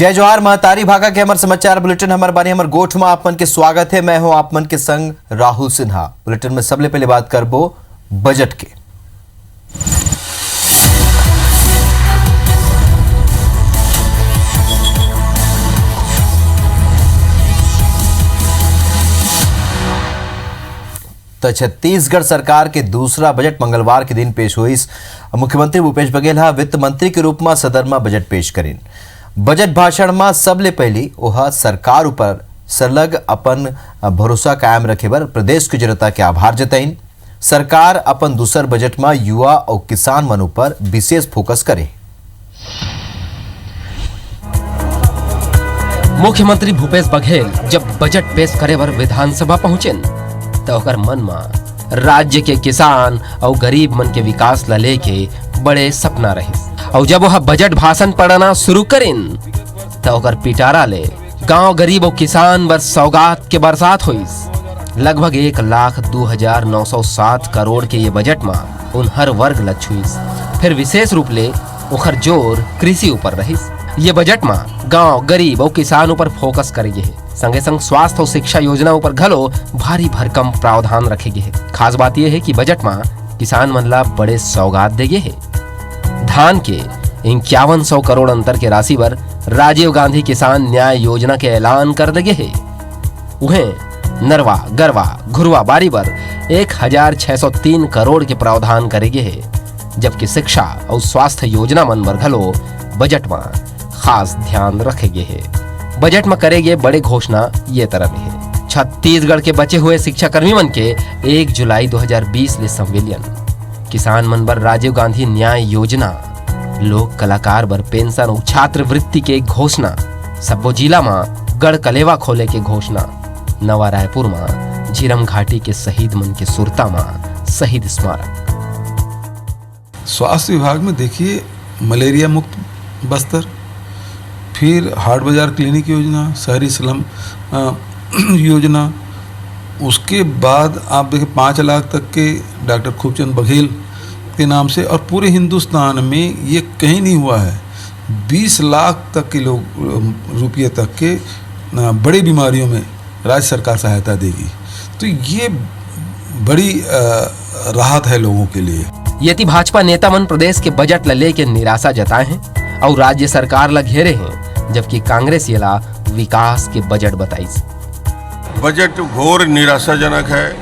जय जोहार महतारी भागा के हमारे समाचार बुलेटिन हमारे बारे हमारे गोठ में आप मन के स्वागत है। मैं हूं आप मन के संग राहुल सिन्हा। बुलेटिन में सबले पहले बात करबो बजट के। तो छत्तीसगढ़ सरकार के दूसरा बजट मंगलवार के दिन पेश हुई। मुख्यमंत्री भूपेश बघेल वित्त मंत्री के रूप में सदन में बजट पेश करें। बजट भाषण में सबले पहली वह सरकार ऊपर सरलग अपन भरोसा कायम रखे पर प्रदेश की जनता के आभार जताइन। सरकार अपन दूसर बजट में युवा और किसान मन पर विशेष फोकस करे। मुख्यमंत्री भूपेश बघेल जब बजट पेश करे बर विधानसभा पहुंचे तो ओकर मन में राज्य के किसान और गरीब मन के विकास ला लेके बड़े सपना रहे। और जब वह बजट भाषण पढ़ना शुरू करें तो ओकर पिटारा ले गांव गरीब और किसान बर सौगात के बरसात हुई। लगभग 1,02,907 करोड़ के ये बजट में उन हर वर्ग ला छुई। फिर विशेष रूप ले ओकर जोर कृषि ऊपर रही। ये बजट में गांव गरीब और किसान ऊपर फोकस करेंगे है। संगे संग स्वास्थ्य और शिक्षा योजना ऊपर घलो भारी भरकम प्रावधान रखेगे है। खास बात यह है कि बजट में किसान मन ला बड़े सौगात देगे है। धान के 5100 करोड़ अंतर के राशि पर राजीव गांधी किसान न्याय योजना के ऐलान कर देगे है। उन्हें नरवा गरवा घुरवा बारी पर 1603 करोड़ के प्रावधान करेगे है। जबकि शिक्षा और स्वास्थ्य योजना मन पर घलो बजट में खास ध्यान रखेगे है। बजट में करेगे बड़े घोषणा ये तरह है। छत्तीसगढ़ के बचे हुए शिक्षा कर्मी मन के 1 जुलाई 2020 ले संविलियन, किसान मन बर राजीव गांधी न्याय योजना, लोक कलाकार बर पेंशन और छात्रवृत्ति के घोषणा, सब्बो जिला में गढ़ कलेवा खोले के घोषणा, नवा रायपुर में झीरम घाटी के शहीद मन के सुरता में शहीद स्मारक। स्वास्थ्य विभाग में देखिए मलेरिया मुक्त बस्तर, फिर हाट बाजार क्लिनिक योजना, शहरी स्लम योजना, उसके बाद आप देखिए 5 लाख तक के डॉक्टर खूबचंद बघेल के नाम से, और पूरे हिंदुस्तान में ये कहीं नहीं हुआ है। 20 लाख तक के लोग रुपये तक के बड़ी बीमारियों में राज्य सरकार सहायता देगी। तो ये बड़ी राहत है लोगों के लिए। यदि भाजपा नेता मन प्रदेश के बजट ला लेके निराशा जताए हैं और राज्य सरकार ला घेरे हैं, जबकि कांग्रेस ये ला विकास के बजट बताई। बजट घोर निराशाजनक है,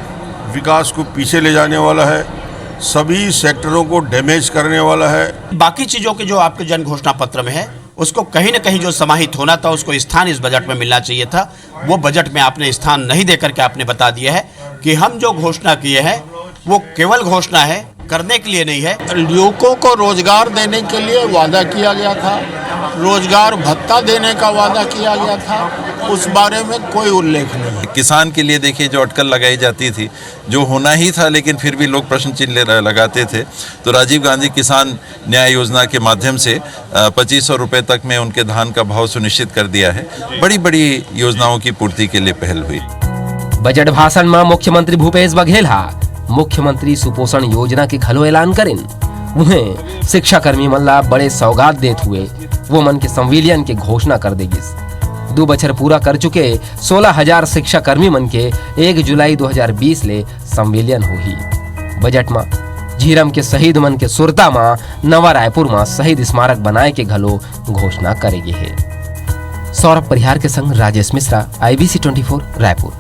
विकास को पीछे ले जाने वाला है, सभी सेक्टरों को डैमेज करने वाला है। बाकी चीजों के जो आपके जन घोषणा पत्र में है उसको कहीं न कहीं जो समाहित होना था, उसको स्थान इस बजट में मिलना चाहिए था। वो बजट में आपने स्थान नहीं देकर के आपने बता दिया है कि हम जो घोषणा किए हैं वो केवल घोषणा है, करने के लिए नहीं है। युवकों को रोजगार देने के लिए वादा किया गया था, रोजगार भत्ता देने का वादा किया गया था, उस बारे में कोई उल्लेख नहीं। किसान के लिए देखिए जो अटकल लगाई जाती थी, जो होना ही था लेकिन फिर भी लोग प्रश्न चिन्ह लगाते थे, तो राजीव गांधी किसान न्याय योजना के माध्यम से 2500 रुपये तक में उनके धान का भाव सुनिश्चित कर दिया है। बड़ी बड़ी योजनाओं की पूर्ति के लिए पहल हुई। बजट भाषण में मुख्यमंत्री भूपेश बघेल मुख्यमंत्री सुपोषण योजना के घलो ऐलान करें। उन्हें शिक्षा कर्मी मन ला बड़े सौगात देते हुए वो मन के संविलियन के घोषणा कर देगी। 2 बछर पूरा कर चुके 16,000 शिक्षा कर्मी मन के 1 जुलाई 2020 ले संविलियन हुई। बजट में झीरम के शहीद मन के सुरता में नवा रायपुर में शहीद स्मारक बनाए के घलो घोषणा करेगी है। सौरभ परिहार के संग राजेश मिश्रा, IBC 24 रायपुर।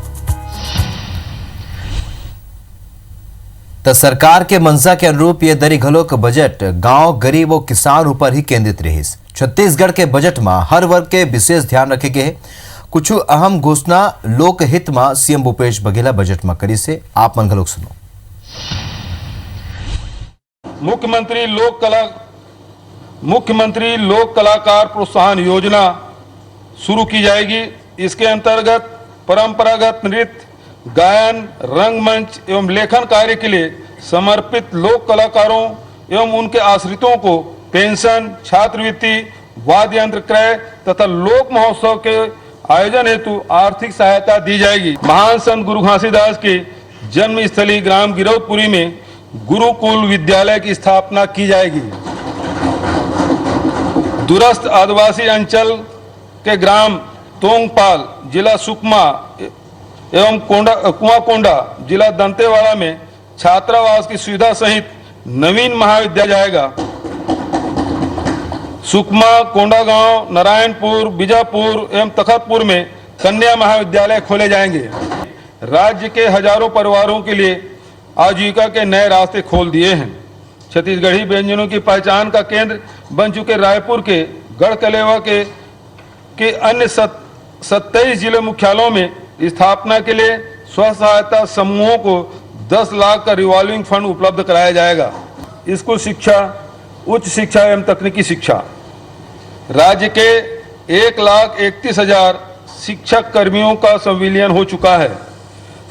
तो सरकार के मंशा के अनुरूप ये दरी घलोक बजट गांव गरीब और किसान ऊपर ही केंद्रित रही। छत्तीसगढ़ के बजट में हर वर्ग के विशेष ध्यान रखे गए। कुछ अहम घोषणा लोक हित में सीएम भूपेश बघेल बजट में करी से आप मन घलोक सुनो। मुख्यमंत्री लोक कलाकार प्रोत्साहन योजना शुरू की जाएगी। इसके अंतर्गत परंपरागत नृत्य, गायन, रंगमंच एवं लेखन कार्य के लिए समर्पित लोक कलाकारों एवं उनके आश्रितों को पेंशन, छात्रवृत्ति, वाद्य यंत्र क्रय तथा लोक महोत्सव के आयोजन हेतु आर्थिक सहायता दी जाएगी। महान संत गुरु घासीदास के जन्म स्थली ग्राम गिरौदपुरी में गुरुकुल विद्यालय की स्थापना की जाएगी। दूरस्थ आदिवासी अंचल के ग्राम तोंगपाल जिला सुकमा एवं कुआकोंडा जिला दंतेवाड़ा में छात्रावास की सुविधा सहित नवीन महाविद्यालय जाएगा। सुकमा, कोंडागांव, नारायणपुर, बीजापुर एवं तखतपुर में कन्या महाविद्यालय खोले जाएंगे। राज्य के हजारों परिवारों के लिए आजीविका के नए रास्ते खोल दिए हैं। छत्तीसगढ़ी व्यंजनों की पहचान का केंद्र बन चुके रायपुर के गढ़कलेवा के अन्य 27 जिले मुख्यालयों में स्थापना के लिए स्व सहायता समूहों को 10 लाख का रिवॉल्विंग फंड उपलब्ध कराया जाएगा। स्कूल शिक्षा, उच्च शिक्षा एवं तकनीकी शिक्षा, राज्य के 1,31,000 शिक्षक कर्मियों का संविलियन हो चुका है।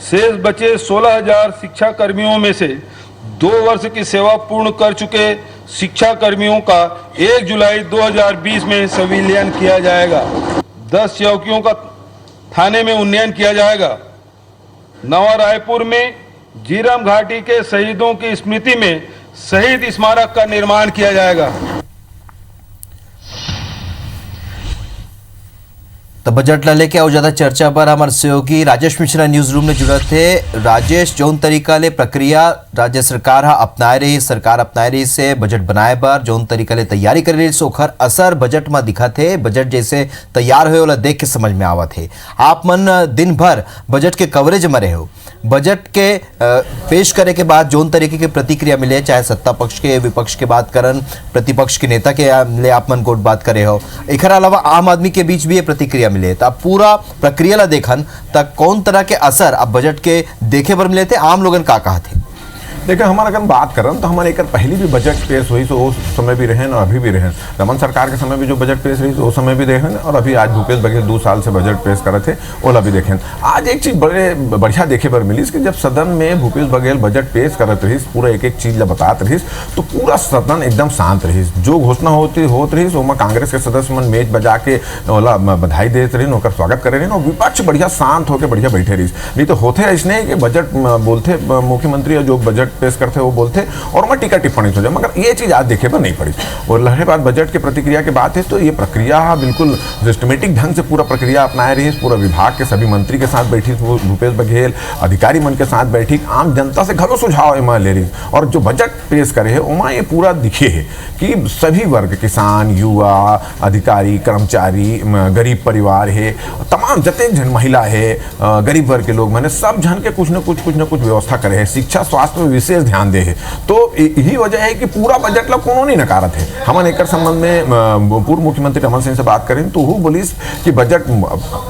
शेष बचे 16,000 शिक्षा कर्मियों में से 2 वर्ष की सेवा पूर्ण कर चुके शिक्षा कर्मियों का 1 जुलाई 2020 में संविलियन किया जाएगा। 10 चौकियों का थाने में उन्नयन किया जाएगा। नवा रायपुर में जीरम घाटी के शहीदों की स्मृति में शहीद स्मारक का निर्माण किया जाएगा। तो बजट ला लेके और ज्यादा चर्चा पर हमारे सहयोगी राजेश मिश्रा न्यूज रूम में जुड़े थे। राजेश, जौन तरीका ले प्रक्रिया राज्य सरकार अपनाए रही, सरकार अपनाए रही से बजट बनाए बार जौन तरीका ले तैयारी कर रही सोखर असर बजट में दिखा थे। बजट जैसे तैयार हुए वाला देख के समझ में आवा थे। आप मन दिन भर बजट के कवरेज में रहे हो, बजट के पेश करे के बाद जौन तरीके की प्रतिक्रिया मिले, चाहे सत्ता पक्ष के विपक्ष के बात करन, प्रतिपक्ष के नेता के ले आप मन कोट बात करे हो, एक अलावा आम आदमी के बीच भी ये प्रतिक्रिया मिले, तो आप पूरा प्रक्रिया ला देखन तक कौन तरह के असर आप बजट के देखे पर मिले थे, आम लोगन का कहा थे? देखिए, हमारा अगर बात करन तो हमारे एक पहली भी बजट पेश हुई तो उस समय भी रहें और अभी भी रहें। रमन सरकार के समय भी जो बजट पेश रही तो उस समय भी देखें, और अभी आज भूपेश बघेल 2 साल से बजट पेश करे थे ओला भी देखें। आज एक चीज़ बड़े बढ़िया देखे पर मिली कि जब सदन में भूपेश बघेल बजट पेश करत रही, पूरा एक चीज़ ला बतात रही तो पूरा सदन एकदम शांत रही। जो घोषणा होत रही उसमें कांग्रेस के सदस्य मन मेज बजा के ओला बधाई देते रही, ओकर स्वागत करे रही, और विपक्ष बढ़िया शांत होकर बढ़िया बैठे रही। नहीं तो होते ऐसे कि बजट बोलते मुख्यमंत्री जो बजट पेश करते वो बोलते और मैं टीका टिप्पणी हो जाए, मगर ये चीज़ आज देखे पर नहीं पड़ी। और लहरे बाद बजट के प्रतिक्रिया के बात है तो ये प्रक्रिया बिल्कुल सिस्टमेटिक ढंग से पूरा प्रक्रिया अपनाए रही। पूरा विभाग के सभी मंत्री के साथ बैठी भूपेश बघेल, अधिकारी मन के साथ बैठी, आम जनता से घरों सुझाव एमा ले रही। और जो बजट पेश करे है उमा ये पूरा दिखे है कि सभी वर्ग, किसान, युवा, अधिकारी, कर्मचारी, गरीब परिवार है, तमाम जते जन महिला है, गरीब वर्ग के लोग मैंने सब जन के कुछ न कुछ व्यवस्था करे है। शिक्षा स्वास्थ्य में विशेष ध्यान दे है। तो यही वजह है कि पूरा बजट ला कोनो नहीं नकारत है। हमन एक संबंध में पूर्व मुख्यमंत्री रमन सिंह से बात करें तो वो बोलिस कि बजट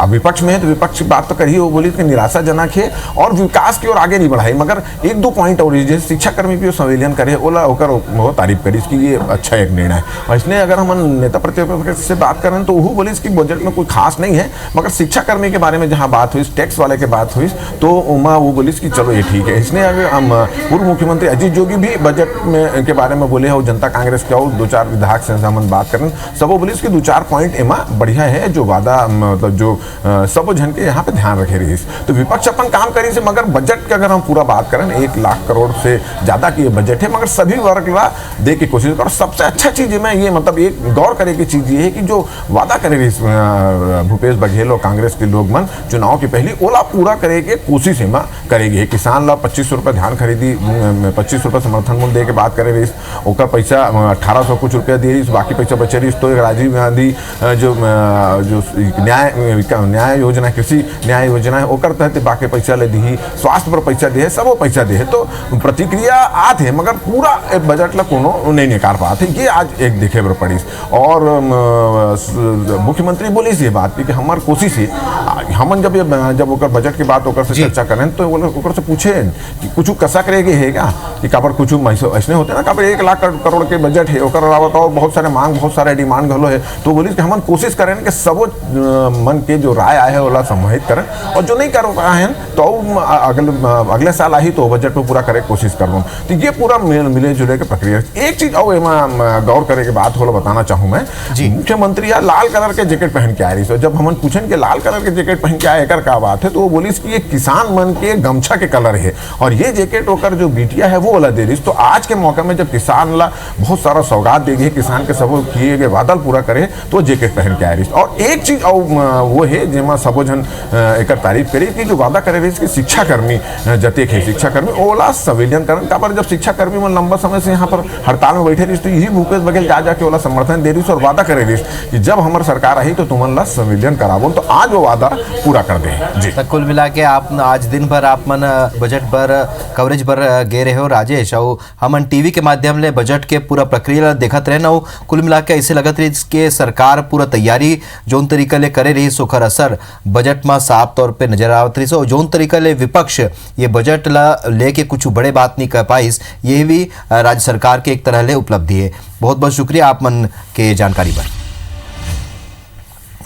विपक्ष में है तो विपक्ष की बात तो करी, वो बोली कि निराशाजनक है और विकास की ओर आगे नहीं बढ़ाई। मगर 1-2 पॉइंट और जैसे शिक्षा कर्मी भी संविलियन करे ओला होकर बहुत तारीफ करी कि ये अच्छा एक निर्णय है। इसलिए अगर हम नेता प्रतिपक्ष से बात करें तो वो बोलिस कि बजट में कोई खास नहीं है, मगर शिक्षा कर्मी के बारे में जहाँ बात हुई, टैक्स वाले के बात हुई तो उमा वो बोलिस कि चलो ये ठीक है। इसलिए अगर हम पूर्व मुख्यमंत्री अजीत जोगी भी बजट में के बारे में बोले हो, जनता कांग्रेस के और 2-4 विधायक से हम बात करें सब बोले कि 2-4 पॉइंट एमा बढ़िया है जो वादा मतलब जो सब जन के यहाँ पे ध्यान रखे रही। तो विपक्ष अपन काम करी से, मगर बजट के अगर हम पूरा बात करें 1 लाख करोड़ से ज़्यादा की ये बजट है, मगर सभी वर्ग ला दे की कोशिश करो। सबसे अच्छा चीज़ में ये मतलब एक गौर करे की चीज़ ये है कि जो वादा करे रही भूपेश बघेल और कांग्रेस के लोग मन चुनाव की पहली ओला पूरा करे के कोशिश एमा करेगी। किसान ला 2500 रुपये धान खरीदी, 25 रुपये समर्थन मूल्य दे के बात करे रही, ओकर पैसा 1800 कुछ रुपया दे रही, बाकी पैसा बचे रही। तो राजीव गांधी जो न्याय योजना, कृषि न्याय योजना है ओकर तहत बाकी पैसा ले दी, स्वास्थ्य पर पैसा दे, सब पैसा दे। तो प्रतिक्रिया आते है मगर पूरा बजट ला कोनो नहीं निकाल पाते, ये आज एक देखे पर पड़ी। और मुख्यमंत्री बोली ये बात कि हमार कोशिश है, हमन जब ओकर बजट की बात ओकर से चर्चा करें तो ओकर से पूछे कि कुछ कसा करेगी है क्या, कि काबर कुछ ऐसे होते ना, काबर 1 लाख करोड़ के बजट है, ओकर अलावा तो बहुत सारे मांग, बहुत सारे डिमांड घलो है। तो बोली कि हम कोशिश करें कि सब मन के जो राय आए है ओला सम्मोहित करें, और जो नहीं कर पाए हैं तो अगले साल आई तो बजट में पूरा करे कोशिश करूँ। तो ये पूरा मिले जुले के प्रक्रिया। एक चीज और गौर करे के बात होला बताना चाहूँ मैं, मुख्यमंत्री लाल कलर के जैकेट पहन के आ रही। जब हम पूछें कि लाल कलर के जैकेट जैकेट पहन के आए, एकर का बात है? तो वो बोली कि ये किसान मन के गमछा के कलर है और ये जैकेट होकर जो बिटिया है वो वाला दे रही। तो आज के मौके में जब किसान ला बहुत सारा सौगात दे गई, किसान के सब किए गए वादा पूरा करे, तो जैकेट पहन के आए रही। और एक चीज वो है जिसमें सबो जन एक तारीफ करी कि जो वादा करे रही कि शिक्षाकर्मी जतेक है शिक्षाकर्मी ओला संविलियन करन का पर जब शिक्षाकर्मी में लंबा समय से यहाँ पर हड़ताल में बैठे रही तो यही भूपेश बघेल जा जाके ओला समर्थन दे रही और वादा करे रही कि जब हमारे सरकार आई तो तुमन ला संविलियन कराबो। तो आज वो वादा पूरा कर दे जी। तो कुल मिला के आप आज दिन भर आप मन बजट पर कवरेज पर गे रहे हो राजेश, और हमन टीवी के माध्यम ले बजट के पूरा प्रक्रिया देखत रहे ना। कुल मिला के ऐसे लगत रही कि सरकार पूरा तैयारी जोन तरीका ले करे रही सोखर असर बजट में साफ तौर पे नजर आवत रही। और जोन तरीका ले विपक्ष ये बजट ला लेके कुछ बड़े बात नहीं कर पाइस, ये भी राज्य सरकार के एक तरह ले उपलब्धि है। बहुत बहुत शुक्रिया आप मन के जानकारी पर।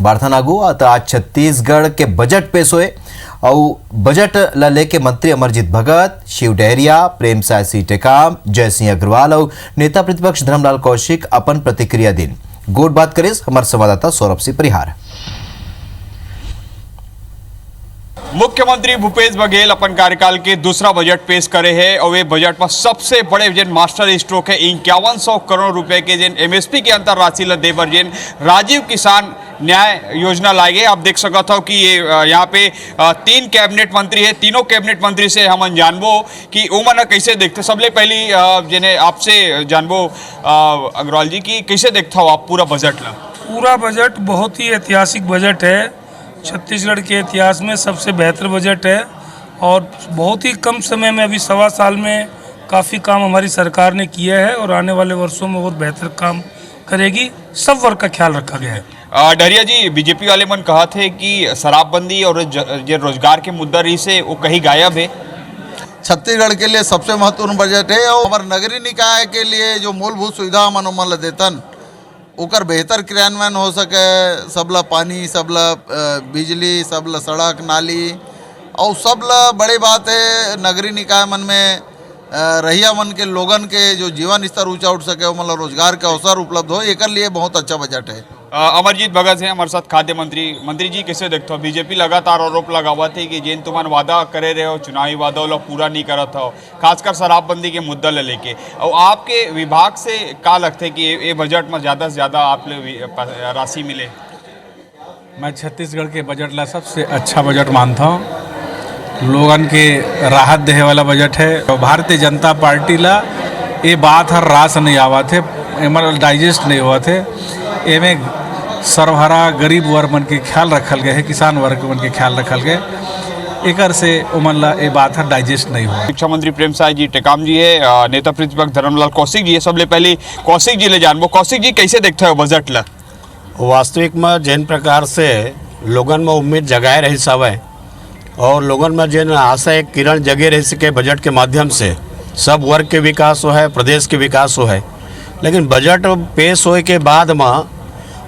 बारथा नागू आज छत्तीसगढ़ के बजट पेश हुए और बजट ला लेके मंत्री अमरजीत भगत, शिव डहरिया, प्रेम साय टेकाम, जयसिंह अग्रवाल और नेता प्रतिपक्ष धर्मलाल कौशिक अपन प्रतिक्रिया दिन। गोट बात करे हमारे संवाददाता सौरभ सिंह परिहार। मुख्यमंत्री भूपेश बघेल अपन कार्यकाल के दूसरा बजट पेश करे है और वे बजट में सबसे बड़े जिन मास्टर स्ट्रोक है 5100 करोड़ रुपए के जिन एमएसपी के अंतर राशि ला देवर जिन राजीव किसान न्याय योजना लाए गए। आप देख सकत हो कि ये यहाँ पे 3 कैबिनेट मंत्री है, तीनों कैबिनेट मंत्री से हम जानबो कि उमन कैसे देखते। सबले पहली जिन्हें आपसे जानबो अग्रवाल जी की कैसे देखता हो आप पूरा बजट ला? पूरा बजट बहुत ही ऐतिहासिक बजट है, छत्तीसगढ़ के इतिहास में सबसे बेहतर बजट है और बहुत ही कम समय में अभी 1.25 साल में काफ़ी काम हमारी सरकार ने किया है और आने वाले वर्षों में बहुत बेहतर काम करेगी। सब वर्ग का ख्याल रखा गया है। डहरिया जी, बीजेपी वाले मन कहा थे कि शराबबंदी और जो रोजगार के मुद्दा रही से वो कहीं गायब है। छत्तीसगढ़ के लिए सबसे महत्वपूर्ण बजट है और हमारे नगरीय निकाय के लिए जो मूलभूत सुविधा मन देतन ओकर बेहतर क्रियान्वयन हो सके, सबला पानी, सबला बिजली, सबला सड़क नाली और सबला बड़ी बात है नगरीय निकाय मन में रहिया मन के लोगन के जो जीवन स्तर ऊंचा उठ सके, मतलब रोजगार के अवसर उपलब्ध हो, एक लिए बहुत अच्छा बजट है। अमरजीत भगत हैं हमारे साथ खाद्य मंत्री। मंत्री जी कैसे देखते हो बीजेपी लगातार आरोप लगावा थे कि जिन तुम वादा करे रहे हो चुनावी वादा लोग पूरा नहीं करत हो, खासकर शराबबंदी के मुद्दा ले लेके, और आपके विभाग से का लगते कि ये बजट में ज़्यादा से ज़्यादा आप राशि मिले? मैं छत्तीसगढ़ के बजट ला सबसे अच्छा बजट मानता हूँ। लोगन के राहत देने वाला बजट है। भारतीय जनता पार्टी ला ये बात हर रास नहीं आवा थे, डाइजेस्ट नहीं हुआ थे। एमे सर्वहारा गरीब वर्ग मन के ख्याल रखल गए है, किसान वर्ग मन के ख्याल रखल गए, एकर से उमन ला ये बात हर डाइजेस्ट नहीं हुआ। शिक्षा मंत्री प्रेम साय जी टेकाम जी है, नेता प्रतिपक्ष धर्मलाल कौशिक जी है। सबले पहले कौशिक जी ले जानबो, कौशिक जी कैसे देखते हो बजट ला? वास्तविक में जिन प्रकार से लोगन में उम्मीद जगाए रही सवै और लोगन में जिन आशा एक किरण जगे रह सके बजट के माध्यम से सब वर्ग के विकास हो है, प्रदेश के विकास हो है, लेकिन बजट पेश होए के बाद में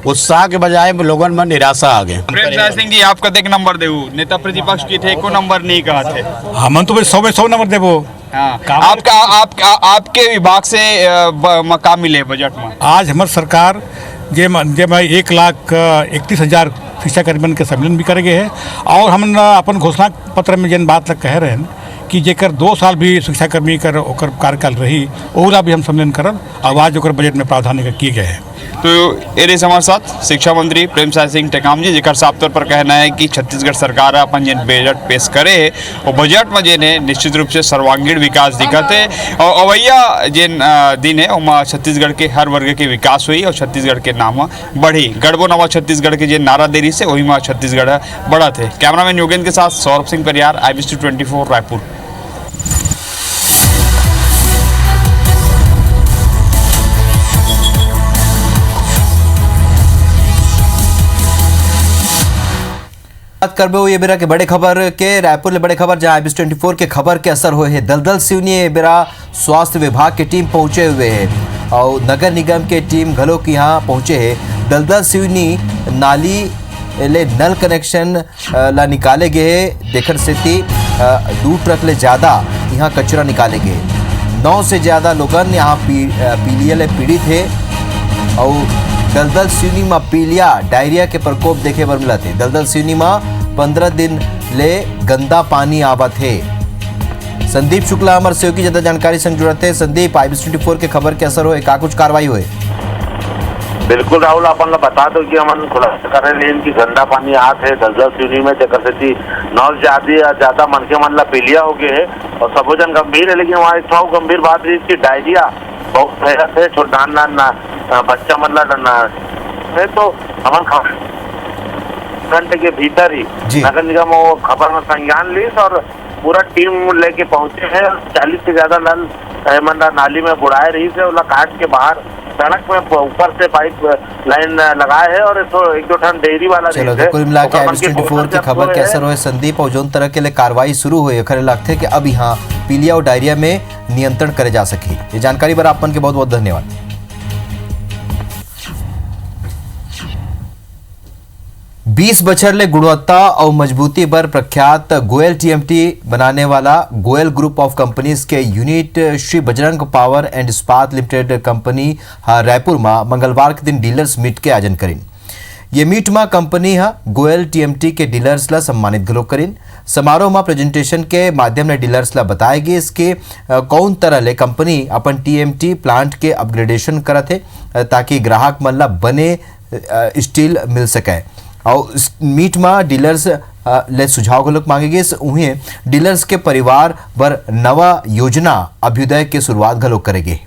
उत्साह के बजाय लोगन में निराशा आ गए। प्रेम सिंह जी आपका देख नंबर देऊ, नेता प्रतिपक्ष की थे को नंबर नहीं कहा थे। हम तो 100 में 100 नंबर देवो। हाँ, आपके विभाग से मकाम मिले बजट में। आज हमारी सरकार जे 1,31,000 शिक्षाकर्मियों के सम्मेलन भी करेंगे है और हम अपन घोषणा पत्र में जिन बात कह रहे हैं कि जेकर 2 साल भी शिक्षाकर्मी कर ओकर कार्यकाल रही ओला भी हम सम्मेलन करब और आज ओकर बजट में प्रावधान किए गए हैं। तो एरे हमारे साथ शिक्षा मंत्री प्रेम साय सिंह टेकाम जी, जेकर साफ तौर पर कहना है कि छत्तीसगढ़ सरकार अपन जिन बजट पेश करे है वो बजट में जिन है निश्चित रूप से सर्वांगीण विकास दिखत है और अवैया जिन दिन है वहाँ छत्तीसगढ़ के हर वर्ग के विकास हुई और छत्तीसगढ़ के नाम बढ़ी। गढ़बो नवा छत्तीसगढ़ के जिन नारा देरी से वही में छत्तीसगढ़ बढ़ा थे। कैमरामैन योगेंद्र के साथ सौरभ सिंह परिहार, IBC 24 रायपुर। बात करबे ये बेरा के बड़े खबर के रायपुर ले बड़े खबर जहां IBC 24 के खबर के असर हुए है। दलदल सिवनी ये बेरा स्वास्थ्य विभाग की टीम पहुंचे हुए है और नगर निगम के टीम घलो की यहाँ पहुंचे है। दलदल सिवनी नाली ले नल कनेक्शन ला निकाले गए देखर सेती 2 ट्रक ले ज़्यादा यहाँ कचरा निकाले गए। 9 से ज़्यादा लोगन यहाँ पीलिया ले पीड़ित है और दलदल सिवनी में पीलिया डायरिया के प्रकोप देखे बर मिला थे। दलदल सिवनी में 15 दिन ले गंदा पानी आवत है। संदीप शुक्ला हमारे सहयोगी ज्यादा जानकारी संग जुड़ते हैं। संदीप, IBC24 के खबर के असर हुए का कुछ कार्रवाई हुए? बिल्कुल राहुल, अपन लोग बता दो कि हम खुलासा कर रहे हैं कि गंदा पानी आत है दलदल सीढ़ी में चक्कर से नौ ज्यादा मन के मन ला पीलिया हो गए है और सबोजन गंभीर है। लेकिन वहाँ एक गंभीर बात है इसकी डायरिया बहुत भयानक है। छोटा बच्चा मतलब है तो हम घंटे के भीतर ही नगर निगम वो खबर में संज्ञान ली और पूरा टीम लेके पहुंचे हैं। 40 से ज्यादा नल नाली में बुढ़ाए रही से काट के बाहर सड़क में ऊपर से पाइप लाइन लगाए है और एक दो टन डेयरी वाला। चलो तो कुल मिला के IBC24 की खबर के असर हुए संदीप और जोन तरह के लिए कार्रवाई शुरू हुई खरे लगते है कि अब यहाँ पीलिया और डायरिया में नियंत्रण करे जा सके। ये जानकारी पर आपन के बहुत बहुत धन्यवाद। 20 बछर ले गुणवत्ता और मजबूती पर प्रख्यात गोयल TMT बनाने वाला गोयल ग्रुप ऑफ कंपनीज के unit Shri Bajrang power and इस्पात लिमिटेड कंपनी रायपुर में मंगलवार के दिन डीलर्स मीट के आयोजन करीन। ये मीट में कंपनी गोयल TMT के डीलर्स ला सम्मानित गलो करीन। समारोह में प्रेजेंटेशन के माध्यम से डीलर्स ला बताएगी इसके कौन तरह ले कंपनी अपन TMT प्लांट के अपग्रेडेशन करत है ताकि ग्राहक मन ला बने स्टील मिल सके। और मीट में डीलर्स ले सुझाव घलोक मांगेगे। उन्हें डीलर्स के परिवार पर नवा योजना अभ्युदय के शुरुआत घलोक करेंगे।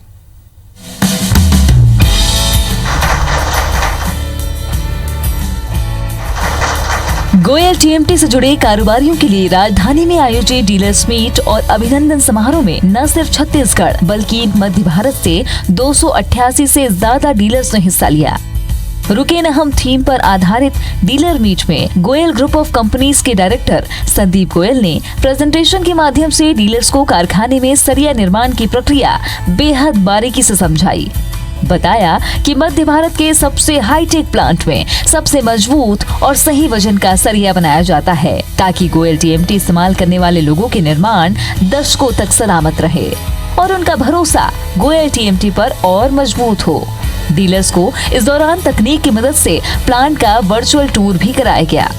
गोयल TMT से जुड़े कारोबारियों के लिए राजधानी में आयोजित डीलर्स मीट और अभिनंदन समारोह में न सिर्फ छत्तीसगढ़ बल्कि मध्य भारत से 288 से ज्यादा डीलर्स ने हिस्सा लिया। रुके न हम थीम पर आधारित डीलर मीट में गोयल ग्रुप ऑफ कंपनीज के डायरेक्टर संदीप गोयल ने प्रेजेंटेशन के माध्यम से डीलर्स को कारखाने में सरिया निर्माण की प्रक्रिया बेहद बारीकी से समझाई। बताया कि मध्य भारत के सबसे हाईटेक प्लांट में सबसे मजबूत और सही वजन का सरिया बनाया जाता है ताकि गोयल TMT इस्तेमाल करने वाले लोगों के निर्माण दशकों तक सलामत रहे और उनका भरोसा गोयल TMT पर और मजबूत हो। डीलर्स को इस दौरान तकनीक की मदद से प्लांट का वर्चुअल टूर भी कराया गया।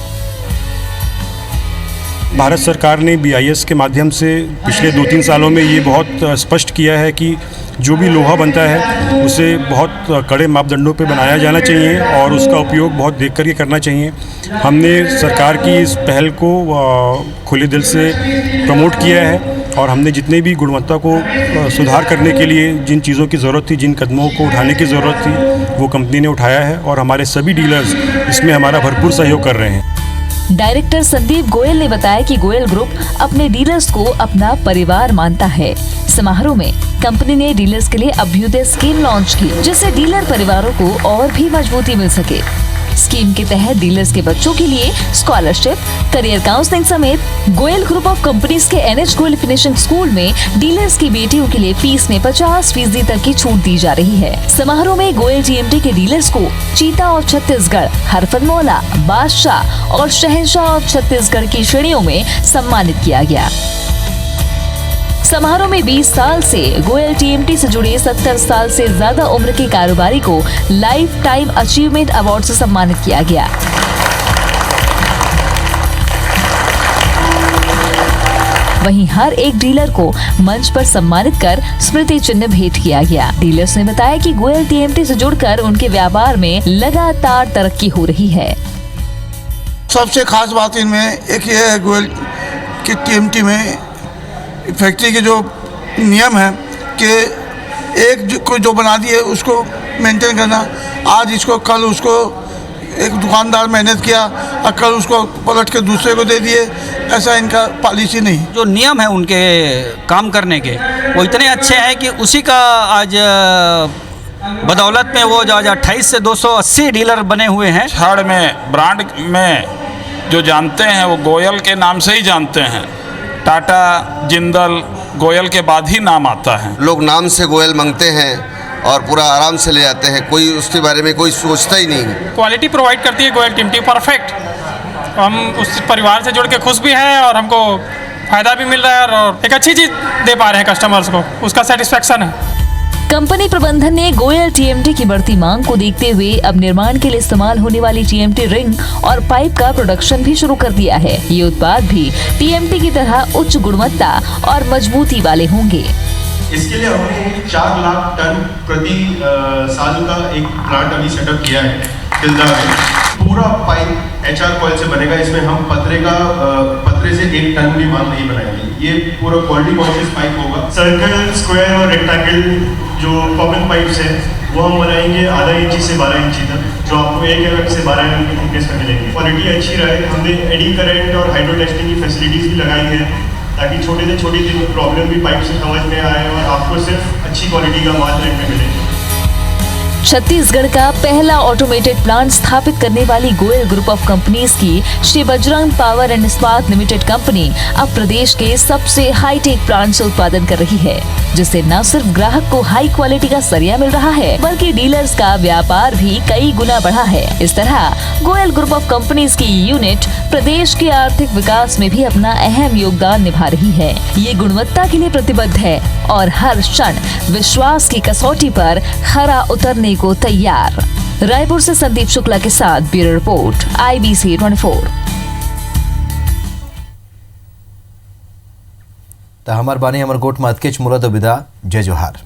भारत सरकार ने BIS के माध्यम से पिछले 2-3 सालों में ये बहुत स्पष्ट किया है कि जो भी लोहा बनता है उसे बहुत कड़े मापदंडों पे बनाया जाना चाहिए और उसका उपयोग बहुत देख करके करना चाहिए। हमने सरकार की इस पहल को खुले दिल से प्रमोट किया है और हमने जितने भी गुणवत्ता को सुधार करने के लिए जिन चीज़ों की ज़रूरत थी, जिन कदमों को उठाने की ज़रूरत थी, वो कंपनी ने उठाया है और हमारे सभी डीलर्स इसमें हमारा भरपूर सहयोग कर रहे हैं। डायरेक्टर संदीप गोयल ने बताया कि गोयल ग्रुप अपने डीलर्स को अपना परिवार मानता है। समारोह में कंपनी ने डीलर्स के लिए अभ्युदय स्कीम लॉन्च की जिससे डीलर परिवारों को और भी मजबूती मिल सके। स्कीम के तहत डीलर्स के बच्चों के लिए स्कॉलरशिप, करियर काउंसलिंग समेत गोयल ग्रुप ऑफ कंपनीज के NH गोयल फिनिशिंग स्कूल में डीलर्स की बेटियों के लिए फीस में 50% तक की छूट दी जा रही है। समारोह में गोयल TMT के डीलर्स को चीता ऑफ छत्तीसगढ़, हरफनमौला, बादशाह और शहंशाह ऑफ छत्तीसगढ़ की श्रेणियों में सम्मानित किया गया। समारोह में 20 साल से गोयल TMT से जुड़े 70 साल से ज्यादा उम्र के कारोबारी को लाइफ टाइम अचीवमेंट अवार्ड से सम्मानित किया गया। वहीं हर एक डीलर को मंच पर सम्मानित कर स्मृति चिन्ह भेंट किया गया। डीलर्स ने बताया कि गोयल TMT से जुड़कर उनके व्यापार में लगातार तरक्की हो रही है। सबसे खास बात इनमें एक ये है गोयल की TMT में फैक्ट्री के जो नियम है कि एक कोई जो बना दिए उसको मेंटेन करना, आज इसको कल उसको एक दुकानदार मेहनत किया और कल उसको पलट के दूसरे को दे दिए, ऐसा इनका पॉलिसी नहीं। जो नियम है उनके काम करने के वो इतने अच्छे हैं कि उसी का आज बदौलत में वो आज 28 से 280 डीलर बने हुए हैं। छड़ में ब्रांड में जो जानते हैं वो गोयल के नाम से ही जानते हैं। टाटा, जिंदल, गोयल के बाद ही नाम आता है। लोग नाम से गोयल मांगते हैं और पूरा आराम से ले जाते हैं, कोई उसके बारे में कोई सोचता ही नहीं। क्वालिटी प्रोवाइड करती है गोयल TMT परफेक्ट। हम उस परिवार से जुड़ के खुश भी हैं और हमको फ़ायदा भी मिल रहा है और एक अच्छी चीज़ दे पा रहे हैं कस्टमर्स को, उसका सेटिस्फेक्शन है। कंपनी प्रबंधन ने गोयल टीएमटी की बढ़ती मांग को देखते हुए अब निर्माण के लिए इस्तेमाल होने वाली टीएमटी रिंग और पाइप का प्रोडक्शन भी शुरू कर दिया है। ये उत्पाद भी टीएमटी की तरह उच्च गुणवत्ता और मजबूती वाले होंगे। इसके लिए हमने 4 लाख टन प्रति साल का एक प्लांट अभी सेटअप किया है तिल्दा में। पूरा पाइप HR कॉइल से बनेगा। इसमें हम पतरे से 1 टन भी माल नहीं बनाएंगे। ये पूरा क्वालिटी कॉन्शियस पाइप होगा। सर्कल, स्क्वायर और रेक्टेंगल जो कॉमन पाइप्स हैं वो हम बनाएंगे आधा इंची से 12 इंची तक, जो आपको 1 mm से 12 mm की थिकनेस में मिलेंगे। क्वालिटी अच्छी रहे, हमने एडी करंट और हाइड्रो टेस्टिंग की फैसिलिटीज भी लगाई है ताकि छोटे से छोटी प्रॉब्लम भी पाइप से समझ में आए और आपको सिर्फ अच्छी क्वालिटी का माल रेट में मिले। छत्तीसगढ़ का पहला ऑटोमेटेड प्लांट स्थापित करने वाली गोयल ग्रुप ऑफ कंपनीज की श्री बजरंग पावर एंड इस्पात लिमिटेड कंपनी अब प्रदेश के सबसे हाईटेक प्लांट से उत्पादन कर रही है, जिससे न सिर्फ ग्राहक को हाई क्वालिटी का सरिया मिल रहा है बल्कि डीलर्स का व्यापार भी कई गुना बढ़ा है। इस तरह गोयल ग्रुप ऑफ कंपनीज की यूनिट प्रदेश के आर्थिक विकास में भी अपना अहम योगदान निभा रही है। ये गुणवत्ता के लिए प्रतिबद्ध है और हर क्षण विश्वास की कसौटी पर खरा उतरने को तैयार। रायपुर से संदीप शुक्ला के साथ ब्यूरो रिपोर्ट IBC 24। तो हमार बानी अमरकोट मातकेच मुराद विदा। जय जोहार।